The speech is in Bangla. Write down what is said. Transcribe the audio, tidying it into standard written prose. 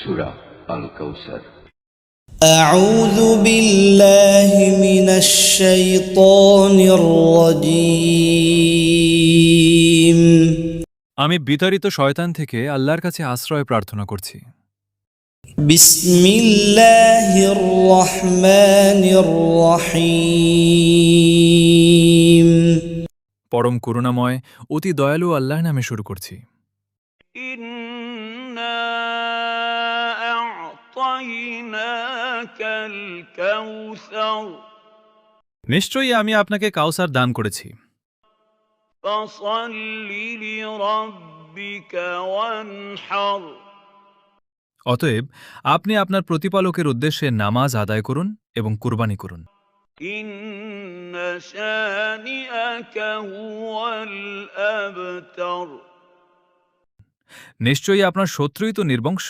সূরা আল কাউসার। أعوذ بالله من الشيطان الرجيم আমি বিতাড়িত শয়তান থেকে আল্লাহর কাছে আশ্রয় প্রার্থনা করছি। بسم الله الرحمن الرحيم পরম করুণাময় অতি দয়ালু আল্লাহর নামে শুরু করছি। إنا أعطيناك الكوثر নিশ্চয়ই আমি আপনাকে কাউসার দান করেছি। فصل لربك وانحر অতএব আপনি আপনার প্রতিপালকের উদ্দেশ্যে নামাজ আদায় করুন এবং কুরবানি করুন। إن شانئك هو الأبتر নিশ্চয়ই আপনার শত্রুই তো নির্বংশ।